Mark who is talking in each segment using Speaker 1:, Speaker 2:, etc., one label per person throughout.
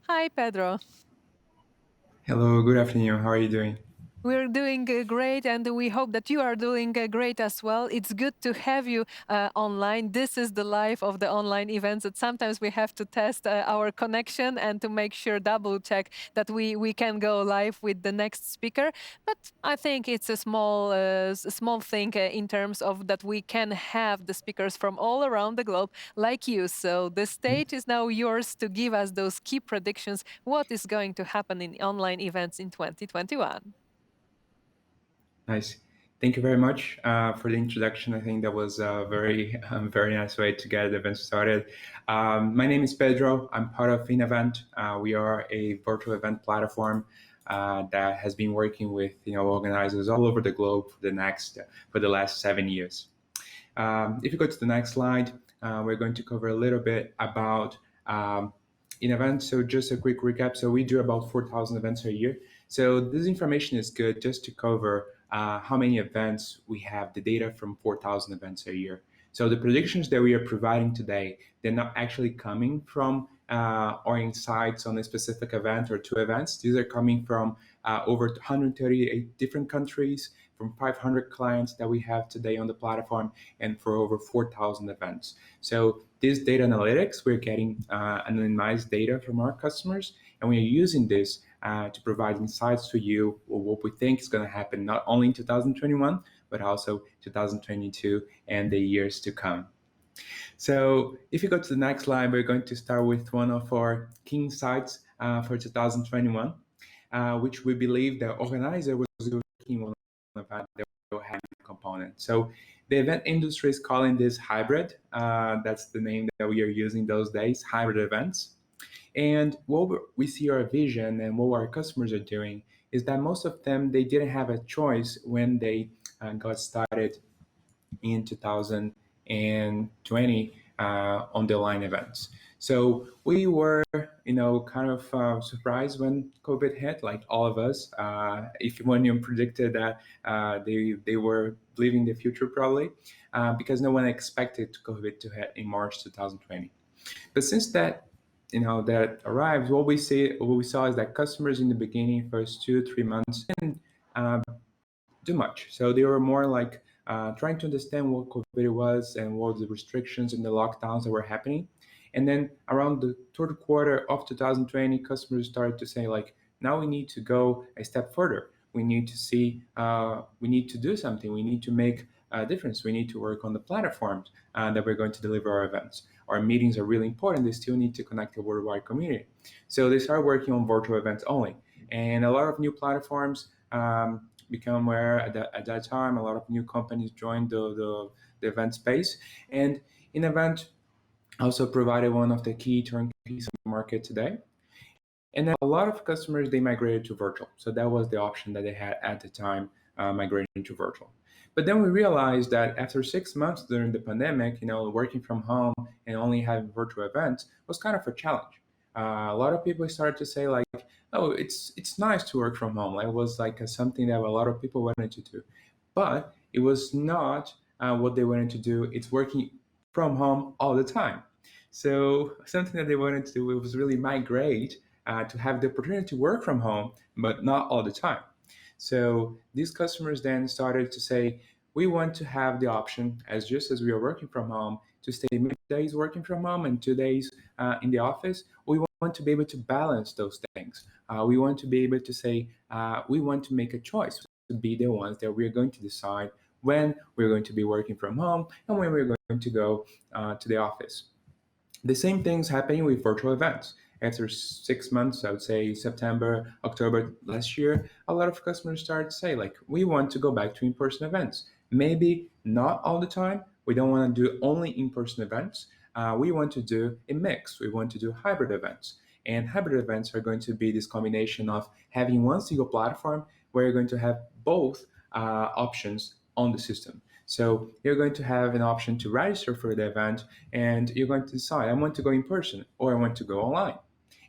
Speaker 1: Hi, Pedro.
Speaker 2: Hello, good afternoon. How are you doing?
Speaker 1: We're doing great, and we hope that you are doing great as well. It's good to have you online. This is the life of the online events that sometimes we have to test our connection and to make sure, double check that we can go live with the next speaker. But I think it's a small thing in terms of that we can have the speakers from all around the globe like you. So the stage is now yours to give us those key predictions. What is going to happen in online events in 2021?
Speaker 2: Nice. Thank you very much for the introduction. I think that was a very nice way to get the event started. My name is Pedro. I'm part of InEvent. We are a virtual event platform that has been working with organizers all over the globe for the last 7 years. If you go to the next slide, we're going to cover a little bit about InEvent. So just a quick recap. So we do about 4,000 events a year. So this information is good just to cover how many events we have, the data from 4,000 events a year. So the predictions that we are providing today, they're not actually coming from our insights on a specific event or two events. These are coming from over 138 different countries, from 500 clients that we have today on the platform, and for over 4,000 events. So this data analytics, we're getting anonymized data from our customers, and we are using this to provide insights to you or what we think is going to happen not only in 2021, but also 2022 and the years to come. So if you go to the next slide, we're going to start with one of our key insights for 2021, which we believe the organizer was working on about the hand component. So the event industry is calling this hybrid. That's the name that we are using those days, hybrid events. And what we see our vision and what our customers are doing is that most of them, they didn't have a choice when they got started in 2020 on the line events. So we were, kind of surprised when COVID hit, like all of us. If when you predicted that they were leaving the future probably, because no one expected COVID to hit in March 2020. But since that arrived, what we saw is that customers in the beginning, first 2 3 months, didn't uh, do much. So they were more like trying to understand what COVID was and what the restrictions and the lockdowns that were happening. And then around the third quarter of 2020, customers started to say like, now we need to go a step further. We need to see, we need to do something. We need to make a difference. We need to work on the platforms that we're going to deliver our events. Our meetings are really important. They still need to connect the worldwide community. So they started working on virtual events only. And a lot of new platforms become aware at that time. A lot of new companies joined the event space. And in event also provided one of the key turnkeys in the market today. And then a lot of customers, they migrated to virtual. So that was the option that they had at the time, migrating to virtual. But then we realized that after 6 months during the pandemic, working from home and only having virtual events was kind of a challenge. A lot of people started to say like, "Oh, it's nice to work from home." Like, it was like something that a lot of people wanted to do, but it was not what they wanted to do. It's working from home all the time. So something that they wanted to do was really migrate to have the opportunity to work from home, but not all the time. So these customers then started to say, we want to have the option, as just as we are working from home, to stay maybe days working from home and 2 days in the office. We want to be able to balance those things. We want to be able to say, we want to make a choice to be the ones that we're going to decide when we're going to be working from home and when we're going to go to the office. The same thing's happening with virtual events. After 6 months, I would say September, October last year, a lot of customers started to say, like, we want to go back to in-person events. Maybe not all the time. We don't want to do only in-person events. We want to do a mix. We want to do hybrid events. And hybrid events are going to be this combination of having one single platform where you're going to have both options on the system. So you're going to have an option to register for the event, and you're going to decide, I want to go in person or I want to go online.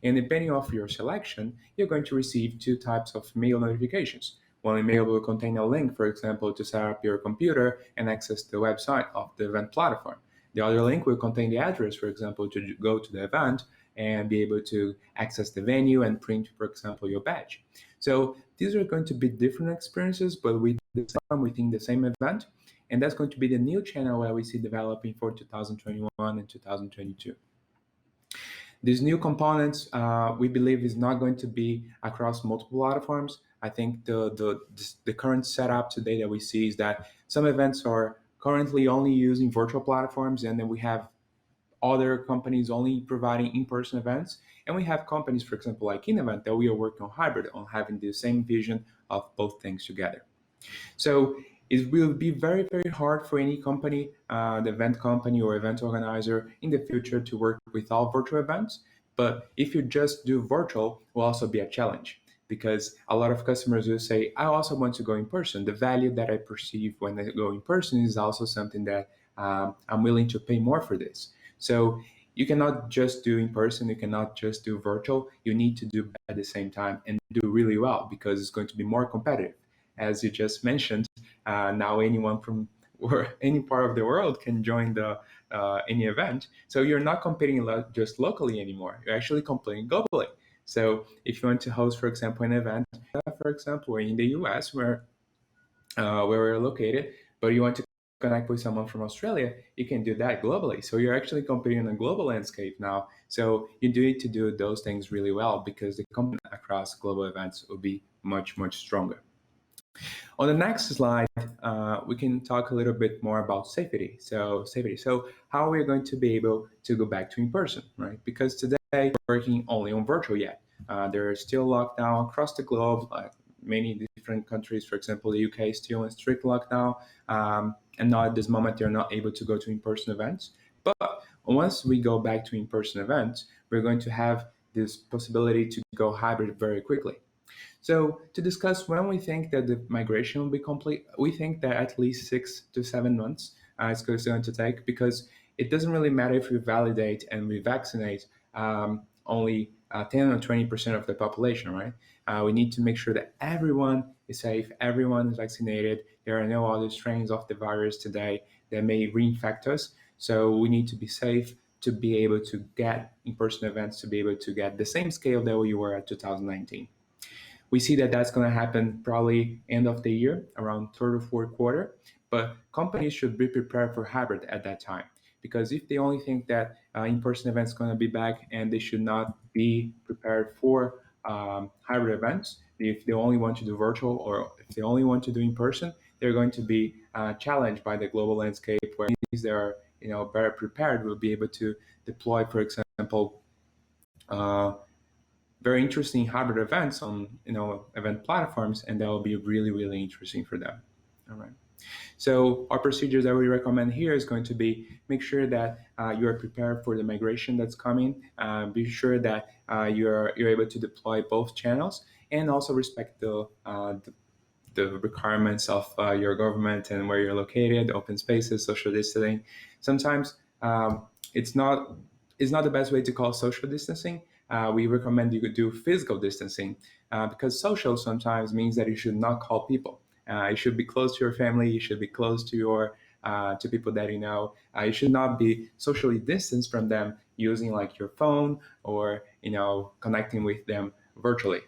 Speaker 2: And depending on your selection, you're going to receive two types of mail notifications. One email will contain a link, for example, to set up your computer and access the website of the event platform. The other link will contain the address, for example, to go to the event and be able to access the venue and print, for example, your badge. So these are going to be different experiences, but within the same event. And that's going to be the new channel where we see developing for 2021 and 2022. These new components, we believe, is not going to be across multiple platforms. I think the current setup today that we see is that some events are currently only using virtual platforms, and then we have other companies only providing in-person events, and we have companies, for example, like InEvent, that we are working on hybrid, on having the same vision of both things together. So it will be very, very hard for any company, the event company or event organizer in the future to work with all virtual events. But if you just do virtual, will also be a challenge because a lot of customers will say, I also want to go in person. The value that I perceive when I go in person is also something that I'm willing to pay more for this. So you cannot just do in person, you cannot just do virtual. You need to do at the same time and do really well because it's going to be more competitive. As you just mentioned, now anyone from or any part of the world can join the any event. So you're not competing just locally anymore. You're actually competing globally. So if you want to host, for example, an event, for example, in the US where we're located, but you want to connect with someone from Australia, you can do that globally. So you're actually competing on a global landscape now. So you do need to do those things really well because the company across global events will be much, much stronger. On the next slide, we can talk a little bit more about safety. So safety. So how are we going to be able to go back to in person, right? Because today we're working only on virtual yet. There is still lockdown across the globe. Many different countries, for example, the UK is still in strict lockdown, and now at this moment they're not able to go to in-person events. But once we go back to in-person events, we're going to have this possibility to go hybrid very quickly. So to discuss when we think that the migration will be complete, we think that at least 6 to 7 months it's going to take because it doesn't really matter if we validate and we vaccinate only 10 or 20% of the population, right? We need to make sure that everyone is safe, everyone is vaccinated. There are no other strains of the virus today that may reinfect us. So we need to be safe to be able to get in-person events, to be able to get the same scale that we were at 2019. We see that that's going to happen probably end of the year, around third or fourth quarter. But companies should be prepared for hybrid at that time because if they only think that in-person events going to be back and they should not be prepared for hybrid events, if they only want to do virtual or if they only want to do in person, they're going to be challenged by the global landscape where these that are better prepared will be able to deploy, for example, uh, very interesting hybrid events on event platforms, and that will be really, really interesting for them. All right. So our procedures that we recommend here is going to be make sure that you are prepared for the migration that's coming. Be sure that you're able to deploy both channels and also respect the requirements of your government and where you're located, open spaces, social distancing. Sometimes it's not the best way to call social distancing. We recommend you do physical distancing because social sometimes means that you should not call people. You should be close to your family. You should be close to your to people that you know. You should not be socially distanced from them using like your phone or connecting with them virtually.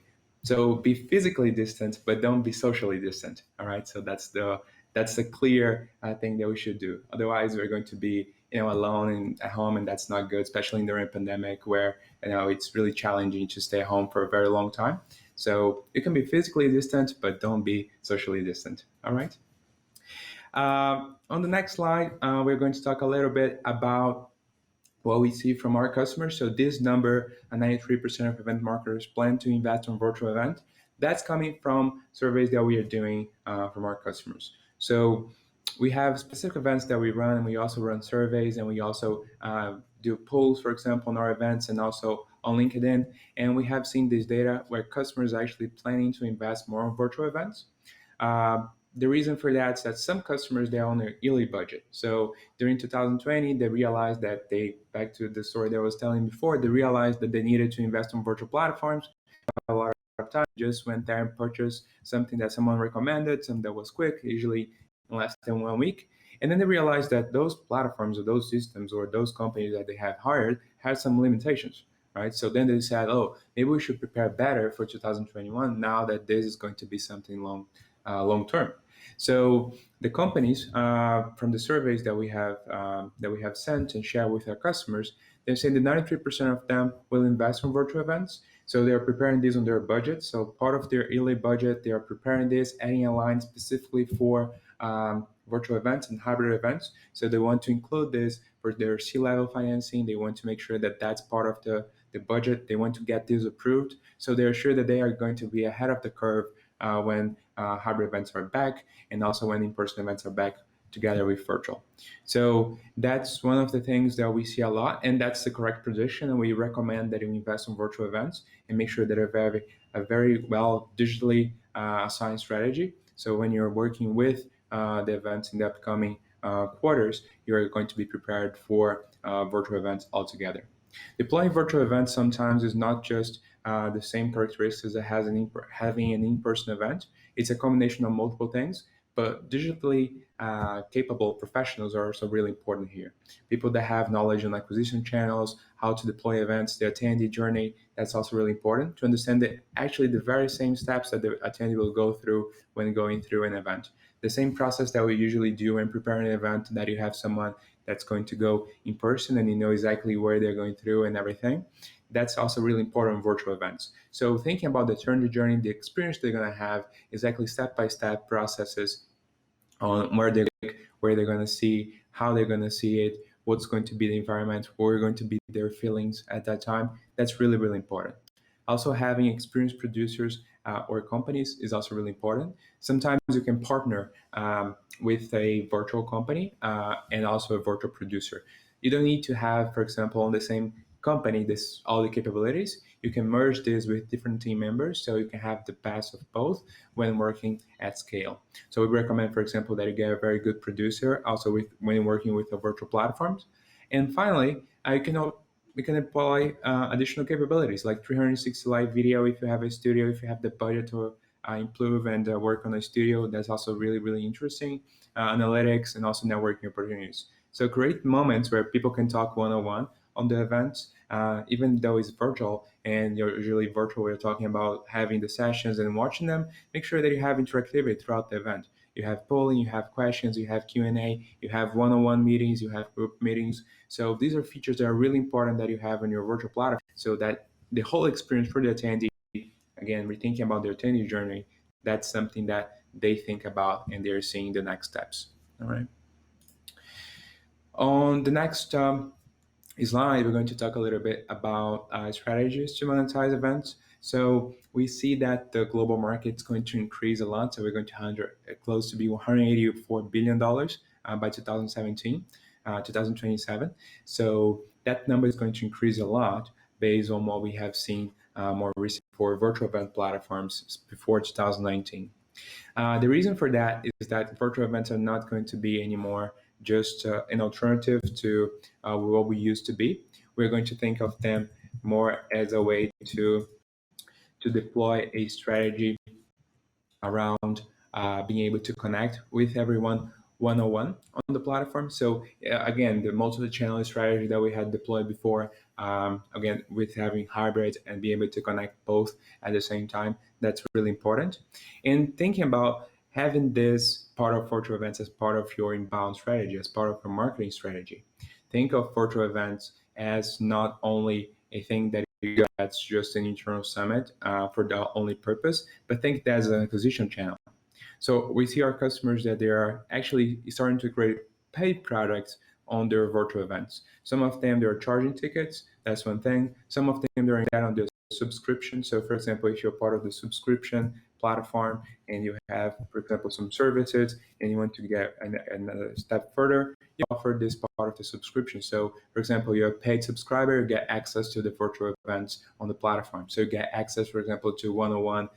Speaker 2: So be physically distant, but don't be socially distant. All right. So that's the clear thing that we should do. Otherwise, we're going to be alone at home, and that's not good, especially during a pandemic where it's really challenging to stay home for a very long time. So you can be physically distant, but don't be socially distant. All right. On the next slide, we're going to talk a little bit about what we see from our customers. So this number, 93% of event marketers plan to invest on virtual event. That's coming from surveys that we are doing from our customers. So we have specific events that we run, and we also run surveys, and we also do polls, for example, on our events and also on LinkedIn. And we have seen this data where customers are actually planning to invest more on virtual events. The reason for that is that some customers, they're on their yearly budget. So during 2020, they realized that back to the story that I was telling before, they realized that they needed to invest on virtual platforms. A lot of time just went there and purchased something that someone recommended, something that was quick, usually in less than 1 week. And then they realized that those platforms or those systems or those companies that they have hired had some limitations, right? So then they said, oh, maybe we should prepare better for 2021 now that this is going to be something long term. So the companies, from the surveys that we have sent and shared with our customers, they say that 93% of them will invest in virtual events. So they are preparing this on their budget. So part of their yearly budget, they are preparing this, adding a line specifically for virtual events and hybrid events. So they want to include this for their C-level financing. They want to make sure that that's part of the budget. They want to get this approved. So they're sure that they are going to be ahead of the curve when hybrid events are back, and also when in-person events are back together with virtual. So that's one of the things that we see a lot, and that's the correct position. And we recommend that you invest in virtual events and make sure that you have a very well digitally assigned strategy. So when you're working with the events in the upcoming quarters, you're going to be prepared for virtual events altogether. Deploying virtual events sometimes is not just the same characteristics that has having an in-person event. It's a combination of multiple things, but digitally capable professionals are also really important here. People that have knowledge on acquisition channels, how to deploy events, the attendee journey, that's also really important to understand that actually the very same steps that the attendee will go through when going through an event. The same process that we usually do when preparing an event, that you have someone that's going to go in person and you know exactly where they're going through and everything. That's also really important in virtual events. So thinking about the attendee journey, the experience they're going to have, exactly step-by-step processes on where they're going to see, how they're going to see it, what's going to be the environment, what are going to be their feelings at that time. That's really, really important. Also, having experienced producers or companies is also really important. Sometimes you can partner with a virtual company and also a virtual producer. You don't need to have, for example, on the same company this all the capabilities. You can merge this with different team members, so you can have the best of both when working at scale. So we recommend, for example, that you get a very good producer also with when working with the virtual platforms. And finally, we can apply additional capabilities like 360 live video if you have a studio, if you have the budget to improve and work on a studio. That's also really, really interesting. Analytics and also networking opportunities. So create moments where people can talk one-on-one on the events, even though it's virtual and you're usually virtual, we're talking about having the sessions and watching them. Make sure that you have interactivity throughout the event. You have polling, you have questions, you have Q&A, you have one-on-one meetings, you have group meetings. So these are features that are really important that you have on your virtual platform so that the whole experience for the attendee, again, rethinking about their attendee journey, that's something that they think about and they're seeing the next steps. All right. On the next slide, we're going to talk a little bit about strategies to monetize events. So we see that the global market is going to increase a lot. So we're going to close to be $184 billion by 2027. So that number is going to increase a lot based on what we have seen more recently for virtual event platforms before 2019. The reason for that is that virtual events are not going to be anymore just an alternative to what we used to be. We're going to think of them more as a way to deploy a strategy around being able to connect with everyone one-on-one on the platform. So again, the multi-channel strategy that we had deployed before, again, with having hybrid and being able to connect both at the same time, that's really important. And thinking about having this part of virtual events as part of your inbound strategy, as part of your marketing strategy. Think of virtual events as not only a thing that that's just an internal summit for the only purpose, but think that as an acquisition channel. So we see our customers that they are actually starting to create paid products on their virtual events. Some of them they're charging tickets, that's one thing. Some of them they're that on the subscription. So for example, if you're part of the subscription platform and you have, for example, some services and you want to get another step further, you offer this part of the subscription. So for example, you're a paid subscriber, you get access to the virtual events on the platform. So you get access, for example, to one-on-one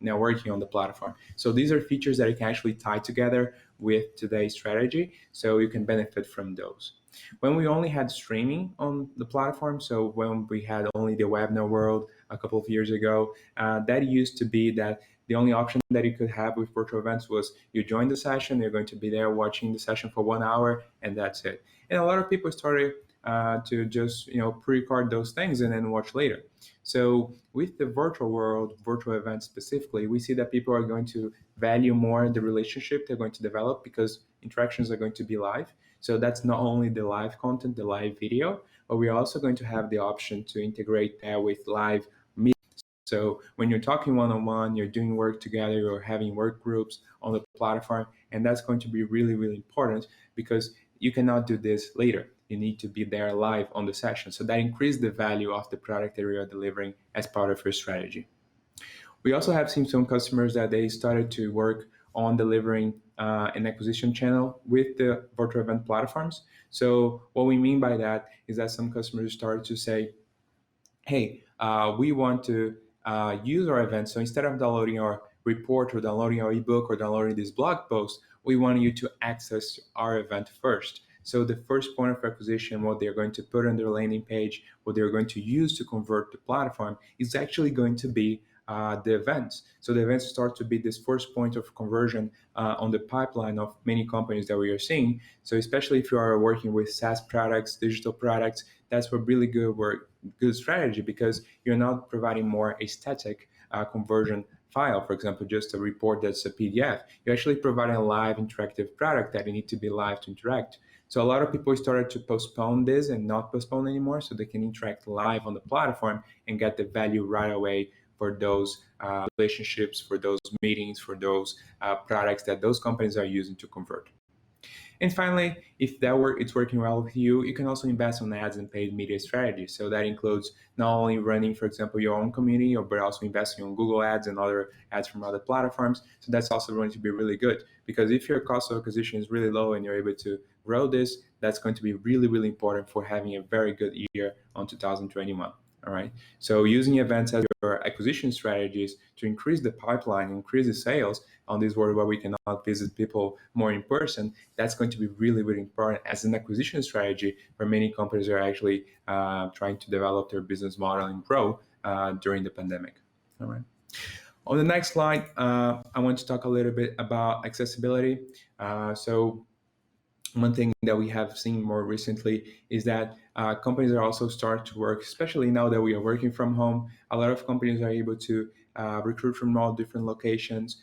Speaker 2: networking on the platform. So these are features that you can actually tie together with today's strategy, so you can benefit from those. When we only had streaming on the platform, so when we had only the webinar world a couple of years ago, that used to be that the only option that you could have with virtual events was you join the session, you're going to be there watching the session for 1 hour, and that's it. And a lot of people started to just pre-record those things and then watch later. So with the virtual world, virtual events specifically, we see that people are going to value more the relationship they're going to develop because interactions are going to be live. So that's not only the live content, the live video, but we're also going to have the option to integrate that with live meetings. So when you're talking one-on-one, you're doing work together, you're having work groups on the platform, and that's going to be really, really important because you cannot do this later. You need to be there live on the session. So that increases the value of the product that you are delivering as part of your strategy. We also have seen some customers that they started to work on delivering an acquisition channel with the virtual event platforms. So what we mean by that is that some customers started to say, hey, we want to use our event. So instead of downloading our report or downloading our ebook or downloading this blog post, we want you to access our event first. So the first point of acquisition, what they're going to put on their landing page, what they're going to use to convert the platform is actually going to be the events. So the events start to be this first point of conversion on the pipeline of many companies that we are seeing. So especially if you are working with SaaS products, digital products, that's a really good strategy because you're not providing more a static conversion file, for example, just a report that's a PDF. You're actually providing a live interactive product that you need to be live to interact. So a lot of people started to postpone this and not postpone anymore so they can interact live on the platform and get the value right away for those relationships, for those meetings, for those products that those companies are using to convert. And finally, if it's working well with you, you can also invest on ads and paid media strategies. So that includes not only running, for example, your own community, but also investing on Google Ads and other ads from other platforms. So that's also going to be really good because if your cost of acquisition is really low and you're able to grow this, that's going to be really, really important for having a very good year on 2021. All right. So using events as your acquisition strategies to increase the pipeline, increase the sales on this world where we cannot visit people more in person, that's going to be really, really important as an acquisition strategy where many companies are actually trying to develop their business model and grow during the pandemic. All right. On the next slide, I want to talk a little bit about accessibility. So one thing that we have seen more recently is that companies are also start to work, especially now that we are working from home. A lot of companies are able to recruit from all different locations.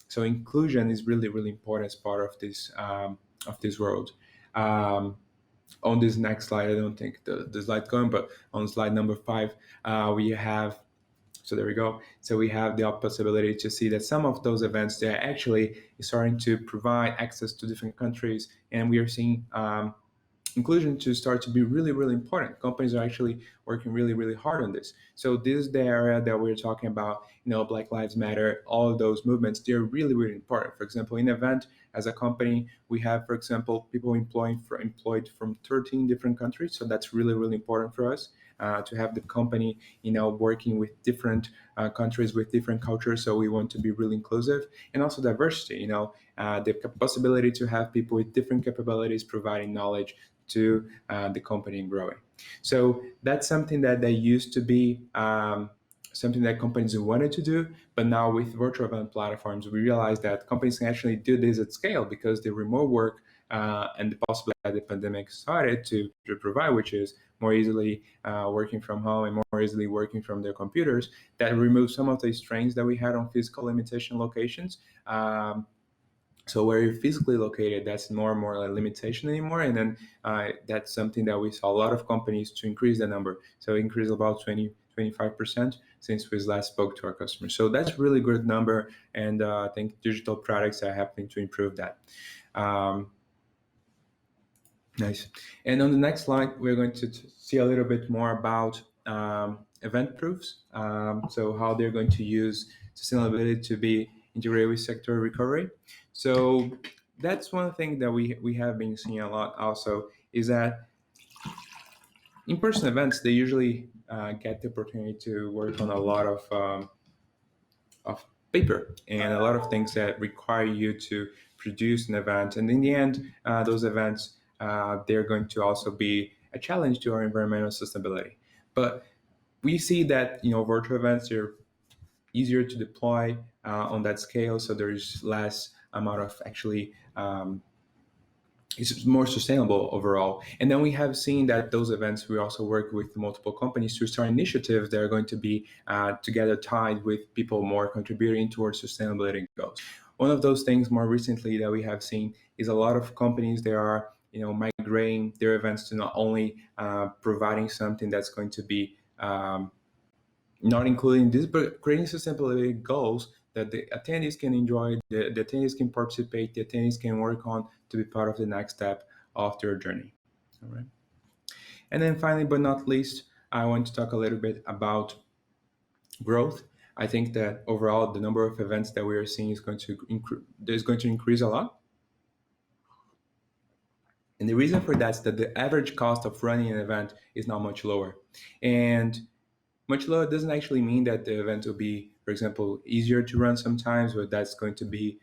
Speaker 2: So inclusion is really, really important as part of this world. On this next slide, I don't think the slide going, but on slide number 5, we have so there we go. So we have the possibility to see that some of those events, they're actually starting to provide access to different countries. And we are seeing inclusion to start to be really, really important. Companies are actually working really, really hard on this. So this is the area that we're talking about, Black Lives Matter, all of those movements, they're really, really important. For example, in event, as a company, we have, for example, people employed from 13 different countries. So that's really, really important for us. To have the company, working with different countries with different cultures. So we want to be really inclusive and also diversity. The possibility to have people with different capabilities providing knowledge to the company and growing. So that's something that they used to be something that companies wanted to do, but now with virtual event platforms, we realize that companies can actually do this at scale because the remote work and the possibility that the pandemic started to provide, which is more easily working from home and more easily working from their computers, that removes some of the strains that we had on physical limitation locations. So where you're physically located, that's more and more a limitation anymore. And then that's something that we saw a lot of companies to increase the number. So increase about 25% since we last spoke to our customers. So that's really good number. And I think digital products are helping to improve that. Nice. And on the next slide, we're going to see a little bit more about event proofs. So how they're going to use sustainability to be integrated with sector recovery. So that's one thing that we have been seeing a lot also is that in-person events, they usually get the opportunity to work on a lot of paper and a lot of things that require you to produce an event. And in the end, those events they're going to also be a challenge to our environmental sustainability. But we see that virtual events are easier to deploy on that scale, so there's less amount of actually it's more sustainable overall. And then we have seen that those events, we also work with multiple companies to start initiatives that are going to be together tied with people more contributing towards sustainability goals. One of those things more recently that we have seen is a lot of companies, they are migrating their events to not only providing something that's going to be not including this, but creating sustainability goals that the attendees can enjoy, the attendees can participate, the attendees can work on to be part of the next step of their journey. All right. And then finally, but not least, I want to talk a little bit about growth. I think that overall, the number of events that we are seeing is going to increase a lot. And the reason for that is that the average cost of running an event is now much lower. And much lower doesn't actually mean that the event will be, for example, easier to run sometimes, or that's going to be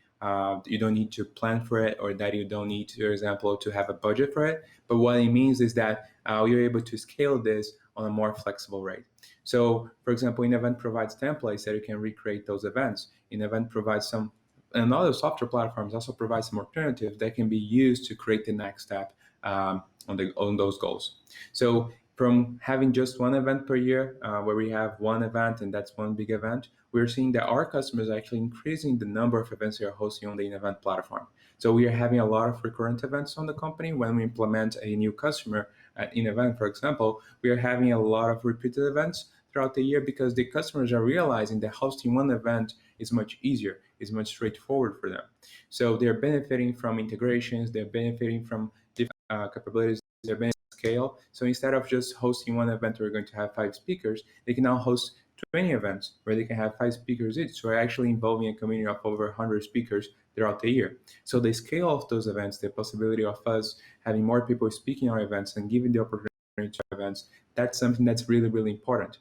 Speaker 2: you don't need to plan for it, or that you don't need, for example, to have a budget for it. But what it means is that you're able to scale this on a more flexible rate. So, for example, an event provides templates that you can recreate those events. An event provides some, and other software platforms also provide some alternatives that can be used to create the next step on those goals. So from having just one event per year, where we have one event and that's one big event, we're seeing that our customers are actually increasing the number of events they are hosting on the event platform. So we are having a lot of recurrent events on the company. When we implement a new customer at an event, for example, we are having a lot of repeated events throughout the year because the customers are realizing that hosting one event is much easier, is much straightforward for them. So they're benefiting from integrations, they're benefiting from different capabilities, they're benefiting scale. So instead of just hosting one event where we're going to have 5 speakers, they can now host 20 events where they can have 5 speakers each. So we're actually involving a community of over 100 speakers throughout the year. So the scale of those events, the possibility of us having more people speaking our events and giving the opportunity to events, that's something that's really, really important.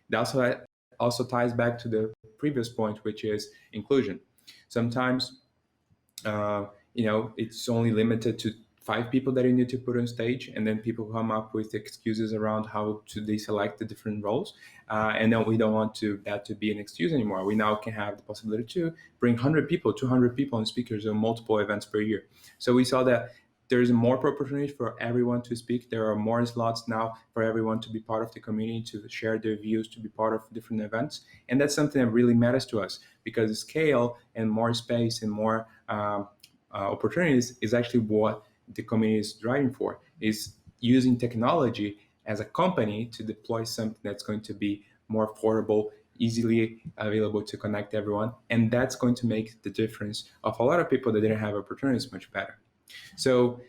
Speaker 2: It also ties back to the previous point, which is inclusion. Sometimes it's only limited to 5 people that you need to put on stage, and then people come up with excuses around how to they select the different roles, and then we don't want that to be an excuse anymore. We now can have the possibility to bring 100 people, 200 people and speakers on multiple events per year. So we saw that there's more opportunity for everyone to speak. There are more slots now for everyone to be part of the community, to share their views, to be part of different events. And that's something that really matters to us, because scale and more space and more opportunities is actually what the community is driving for, is using technology as a company to deploy something that's going to be more affordable, easily available to connect everyone. And that's going to make the difference of a lot of people that didn't have opportunities much better. So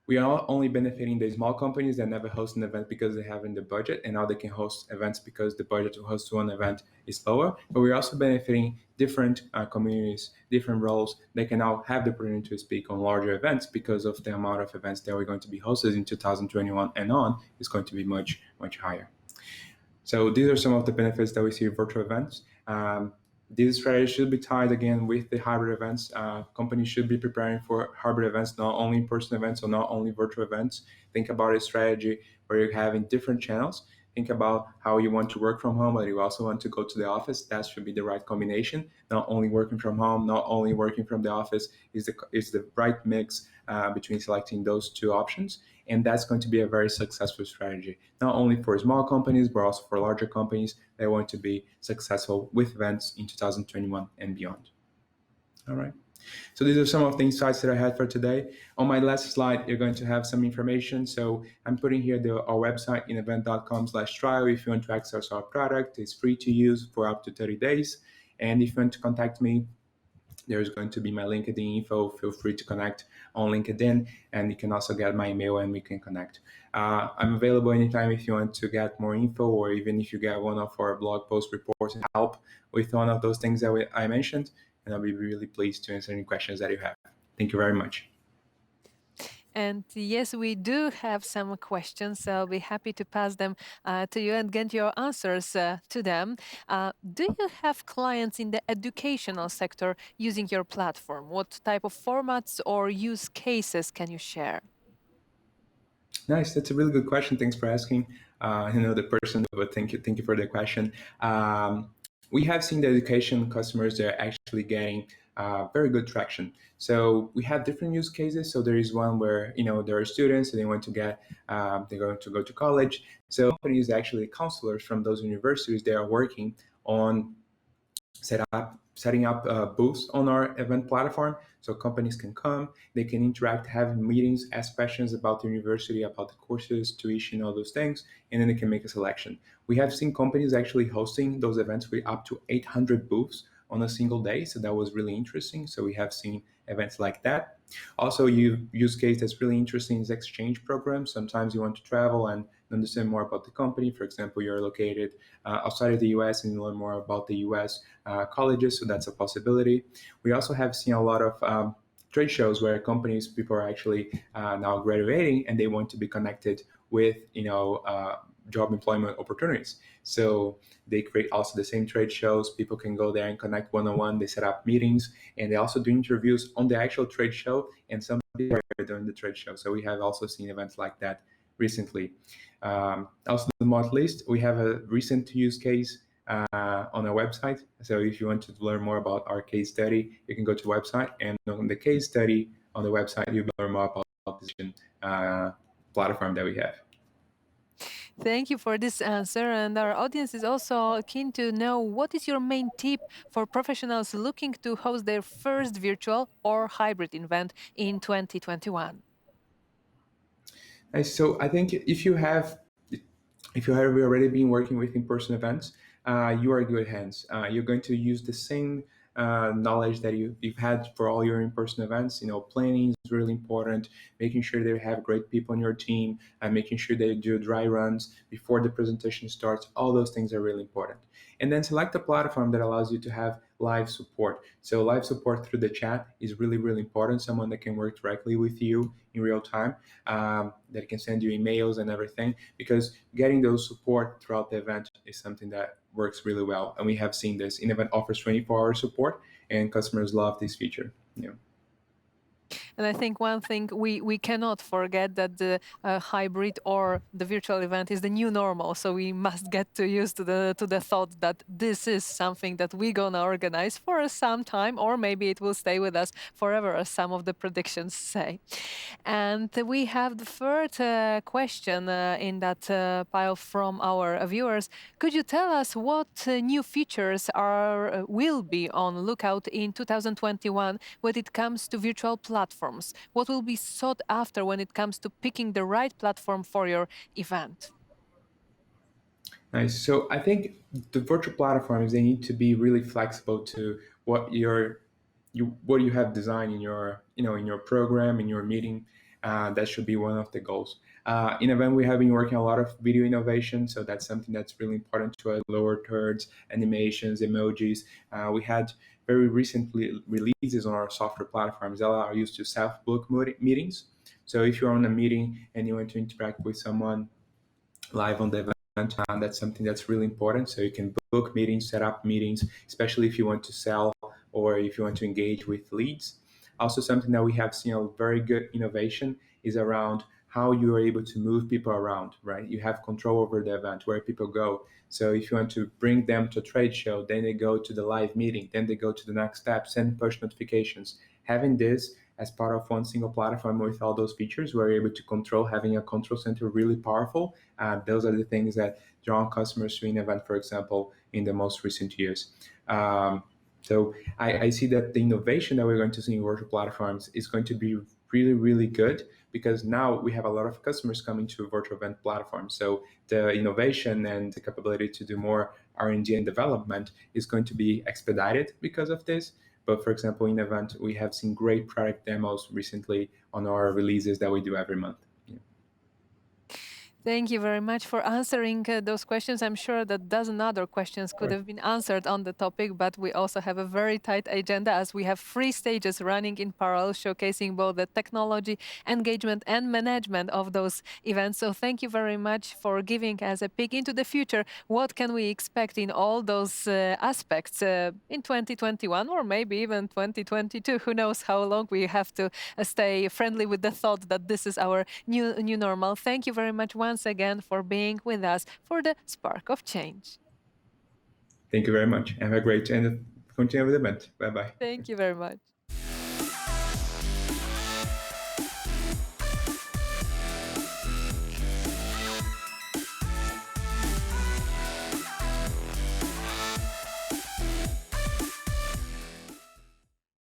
Speaker 2: we are not only benefiting the small companies that never host an event because they have in the budget, and now they can host events because the budget to host one event is lower, but we're also benefiting different communities, different roles. They can now have the opportunity to speak on larger events because of the amount of events that we're going to be hosted in 2021 and on is going to be much, much higher. So these are some of the benefits that we see in virtual events. This strategy should be tied again with the hybrid events. Companies should be preparing for hybrid events, not only in-person events or not only virtual events. Think about a strategy where you're having different channels. Think about how you want to work from home, but you also want to go to the office. That should be the right combination. Not only working from home, not only working from the office is the right mix between selecting those two options. And that's going to be a very successful strategy, not only for small companies, but also for larger companies that want to be successful with events in 2021 and beyond. All right. So these are some of the insights that I had for today. On my last slide, you're going to have some information. So I'm putting here our website, inevent.com/trial. If you want to access our product, it's free to use for up to 30 days. And if you want to contact me, there's going to be my LinkedIn info. Feel free to connect on LinkedIn, and you can also get my email and we can connect. I'm available anytime if you want to get more info, or even if you get one of our blog post reports and help with one of those things that I mentioned, and I'll be really pleased to answer any questions that you have. Thank you very much.
Speaker 1: And yes, we do have some questions. So I'll be happy to pass them to you and get your answers to them. Do you have clients in the educational sector using your platform? What type of formats or use cases can you share?
Speaker 2: Nice. That's a really good question. Thanks for asking. The person, but thank you for the question. We have seen the education customers that are actually getting very good traction. So we have different use cases. So there is one where there are students and they want to get they're going to go to college. So companies actually counselors from those universities they are working on setting up booths on our event platform so companies can come, they can interact, have meetings, ask questions about the university, about the courses, tuition, all those things, and then they can make a selection. We have seen companies actually hosting those events with up to 800 booths on a single day, so that was really interesting. So we have seen events like that. Also, use case that's really interesting is exchange programs. Sometimes you want to travel and understand more about the company. For example, you're located outside of the US and you learn more about the US colleges, so that's a possibility. We also have seen a lot of trade shows where companies, people are actually now graduating and they want to be connected with, job employment opportunities. So they create also the same trade shows. People can go there and connect one-on-one. They set up meetings and they also do interviews on the actual trade show and some people are doing the trade show. So we have also seen events like that recently. Also, the mod list, we have a recent use case on our website. So if you want to learn more about our case study, you can go to the website, and on the case study on the website, you'll learn more about this platform that we have.
Speaker 1: Thank you for this answer. And our audience is also keen to know what is your main tip for professionals looking to host their first virtual or hybrid event in 2021?
Speaker 2: Nice. So I think if you have already been working with in-person events, you are in good hands. You're going to use the same knowledge that you've had for all your in-person events. Planning is really important, making sure that you have great people on your team, and making sure that you do dry runs before the presentation starts. All those things are really important. And then select a platform that allows you to have live support. So live support through the chat is really, really important. Someone that can work directly with you in real time, that can send you emails and everything, because getting those support throughout the event is something that works really well. And we have seen this. In-event offers 24-hour support, and customers love this feature. Yeah.
Speaker 1: And I think one thing we cannot forget that the hybrid or the virtual event is the new normal. So we must get to used to the thought that this is something that we're gonna organize for some time, or maybe it will stay with us forever, as some of the predictions say. And we have the third question in that pile from our viewers. Could you tell us what new features will be on lookout in 2021 when it comes to virtual platforms? What will be sought after when it comes to picking the right platform for your event?
Speaker 2: Nice. So I think the virtual platforms they need to be really flexible to what what you have designed in your in your program in your meeting. That should be one of the goals. In event we have been working a lot of video innovation, so that's something that's really important to us. Lower thirds, animations, emojis. We had very recently releases on our software platforms that are used to self-book meetings. So if you're on a meeting and you want to interact with someone live on the event. That's something that's really important. So you can book meetings, set up meetings, especially if you want to sell or if you want to engage with leads. Also, something that we have seen a very good innovation is around how you are able to move people around, right? You have control over the event, where people go. So if you want to bring them to a trade show, then they go to the live meeting, then they go to the next step, send push notifications. Having this as part of one single platform with all those features, we're able to control, having a control center really powerful. Those are the things that draw customers to an event, for example, in the most recent years. So I see that the innovation that we're going to see in virtual platforms is going to be really, really good, because now we have a lot of customers coming to virtual event platforms. So the innovation and the capability to do more R&D and development is going to be expedited because of this. But for example, in event, we have seen great product demos recently on our releases that we do every month. Yeah.
Speaker 1: Thank you very much for answering those questions. I'm sure that dozen other questions
Speaker 2: Of
Speaker 1: could
Speaker 2: course.
Speaker 1: have been answered on the topic, but we also have a very tight agenda as we have three stages running in parallel, showcasing both the technology, engagement, and management of those events. So thank you very much for giving us a peek into the future. What can we expect in all those aspects in 2021 or maybe even 2022? Who knows how long we have to stay friendly with the thought that this is our new normal. Thank you very much once again for being with us for the Spark of Change.
Speaker 2: Thank you very much. Have a great and continue with the event. Bye bye.
Speaker 1: Thank you very much.